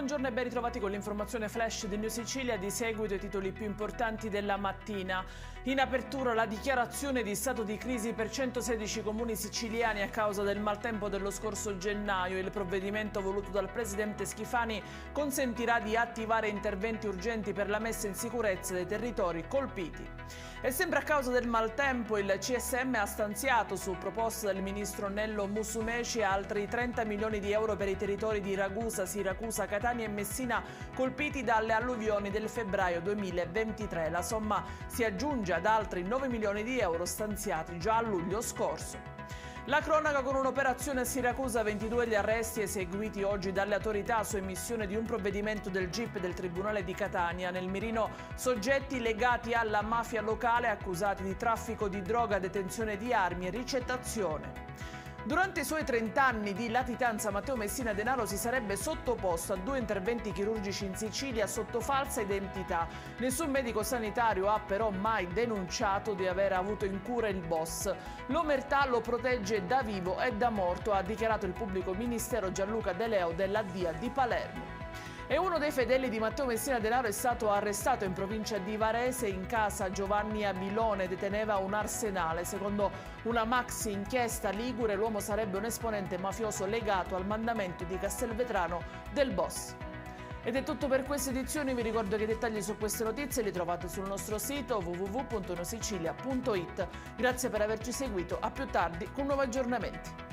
Buongiorno e ben ritrovati con l'informazione flash di New Sicilia. Di seguito i titoli più importanti della mattina. In apertura la dichiarazione di stato di crisi per 116 comuni siciliani a causa del maltempo dello scorso gennaio. Il provvedimento voluto dal presidente Schifani consentirà di attivare interventi urgenti per la messa in sicurezza dei territori colpiti. E sempre a causa del maltempo il CSM ha stanziato, su proposta del ministro Nello Musumeci, altri 30 milioni di euro per i territori di Ragusa, Siracusa, Catania e Messina colpiti dalle alluvioni del febbraio 2023. La somma si aggiunge ad altri 9 milioni di euro stanziati già a luglio scorso. La cronaca con un'operazione a Siracusa, 22 gli arresti eseguiti oggi dalle autorità su emissione di un provvedimento del GIP del Tribunale di Catania. Nel mirino soggetti legati alla mafia locale accusati di traffico di droga, detenzione di armi e ricettazione. Durante i suoi 30 anni di latitanza, Matteo Messina Denaro si sarebbe sottoposto a 2 interventi chirurgici in Sicilia sotto falsa identità. Nessun medico sanitario ha però mai denunciato di aver avuto in cura il boss. L'omertà lo protegge da vivo e da morto, ha dichiarato il pubblico ministero Gianluca De Leo della DIA di Palermo. E uno dei fedeli di Matteo Messina Denaro è stato arrestato in provincia di Varese. In casa Giovanni Abilone deteneva un arsenale. Secondo una maxi inchiesta ligure, l'uomo sarebbe un esponente mafioso legato al mandamento di Castelvetrano del boss. Ed è tutto per queste edizioni. Vi ricordo che i dettagli su queste notizie li trovate sul nostro sito www.neusicilia.it. Grazie per averci seguito, a più tardi con nuovi aggiornamenti.